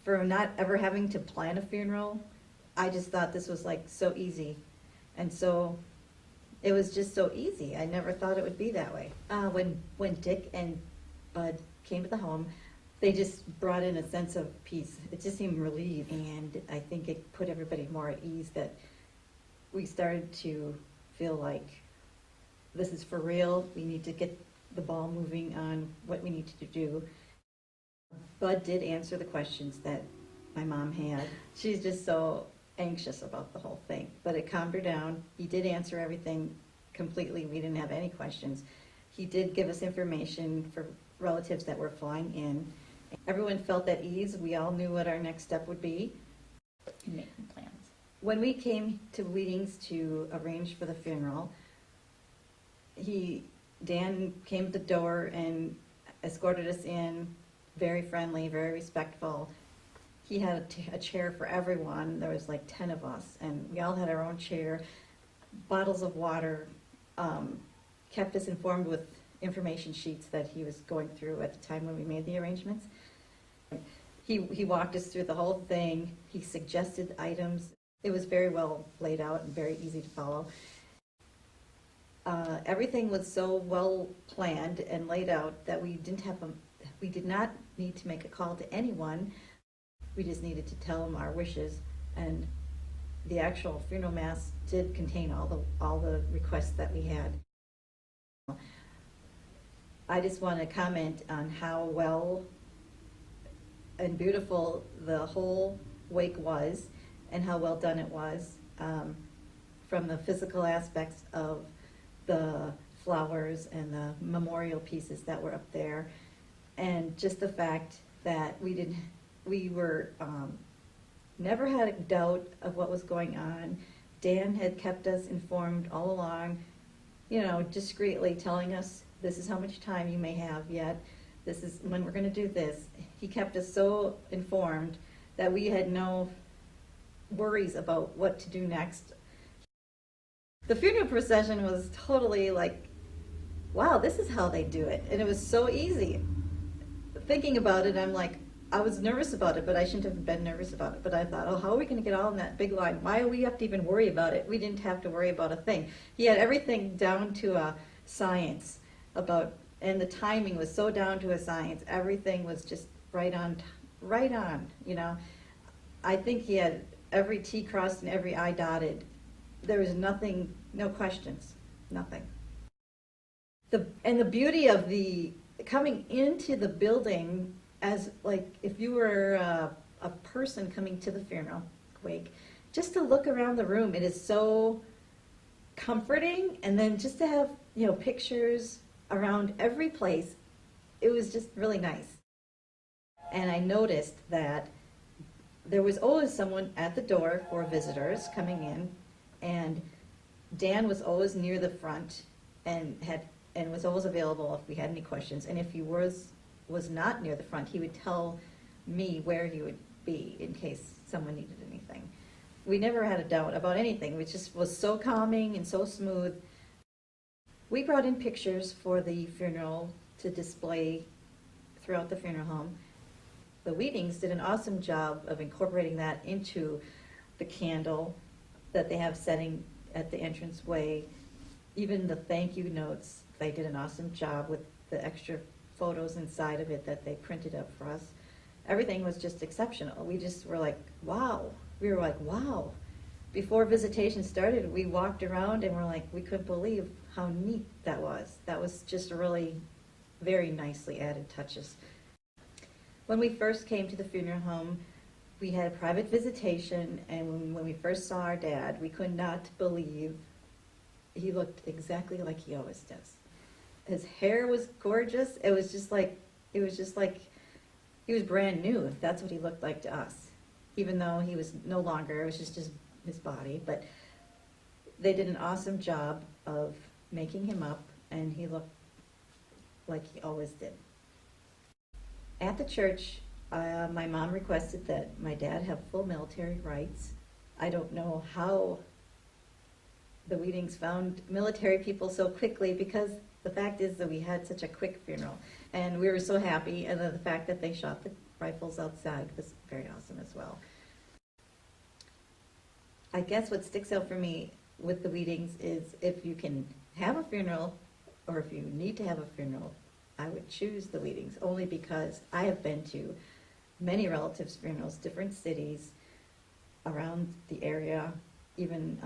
for not ever having to plan a funeral, I just thought this was like so easy. And so it was just so easy. I never thought it would be that way. When Dick and Bud came to the home, they just brought in a sense of peace. It just seemed relieved, and I think it put everybody more at ease that we started to feel like this is for real. We need to get the ball moving on what we need to do. Bud did answer the questions that my mom had. She's just so anxious about the whole thing, but it calmed her down. He did answer everything completely. We didn't have any questions. He did give us information for relatives that were flying in. Everyone felt at ease. We all knew what our next step would be. Making plans. When we came to Wieting's to arrange for the funeral, Dan came to the door and escorted us in, very friendly, very respectful. He had a chair for everyone. There was like 10 of us, and we all had our own chair, bottles of water, kept us informed with information sheets that he was going through at the time when we made the arrangements. He walked us through the whole thing. He suggested items. It was very well laid out and very easy to follow. Everything was so well planned and laid out that we did not need to make a call to anyone. We just needed to tell them our wishes, and the actual funeral mass did contain all the requests that we had. I just want to comment on how well and beautiful the whole wake was, and how well done it was, from the physical aspects of the flowers and the memorial pieces that were up there, and just the fact that we were never had a doubt of what was going on. Dan had kept us informed all along, discreetly telling us, this is how much time you may have yet, this is when we're going to do this. He kept us so informed that we had no worries about what to do next. The funeral procession was totally like, wow, this is how they do it. And it was so easy. Thinking about it, I'm like, I was nervous about it, but I shouldn't have been nervous about it. But I thought, oh, how are we going to get all in that big line? Why do we have to even worry about it? We didn't have to worry about a thing. He had everything down to a science and the timing was so down to a science. Everything was just right on. I think he had every T crossed and every I dotted. There was nothing, no questions, nothing. And the beauty of the coming into the building, as like if you were a person coming to the funeral wake, just to look around the room, it is so comforting. And then just to have pictures around every place, it was just really nice. And I noticed that there was always someone at the door for visitors coming in, and Dan was always near the front and was always available if we had any questions. And if he was not near the front, he would tell me where he would be in case someone needed anything. We never had a doubt about anything. It just was so calming and so smooth. We brought in pictures for the funeral to display throughout the funeral home. The Wietings did an awesome job of incorporating that into the candle that they have setting at the entranceway. Even the thank you notes, they did an awesome job with the extra photos inside of it that they printed up for us. Everything was just exceptional. We just were like, wow. We were like, wow. Before visitation started, we walked around and we're like, we couldn't believe how neat that was. That was just really very nicely added touches. When we first came to the funeral home, we had a private visitation, and when we first saw our dad, we could not believe he looked exactly like he always does. His hair was gorgeous. It was just like he was brand new. That's what he looked like to us, even though he was no longer. It was just his body. But they did an awesome job of making him up, and he looked like he always did. At the church, my mom requested that my dad have full military rights. I don't know how the Wietings found military people so quickly, because the fact is that we had such a quick funeral, and we were so happy. And then the fact that they shot rifles outside was very awesome as well. I guess what sticks out for me with the Wietings is if you can have a funeral, or if you need to have a funeral, I would choose the Wietings, only because I have been to many relatives' funerals, different cities around the area, even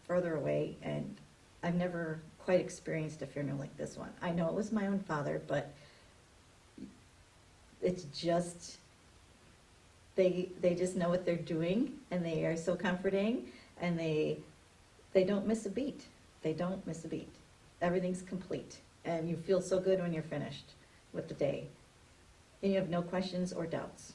further away, and I've never quite experienced a funeral like this one. I know it was my own father, but it's just, they just know what they're doing, and they are so comforting, and they don't miss a beat. They don't miss a beat. Everything's complete, and you feel so good when you're finished with the day, and you have no questions or doubts.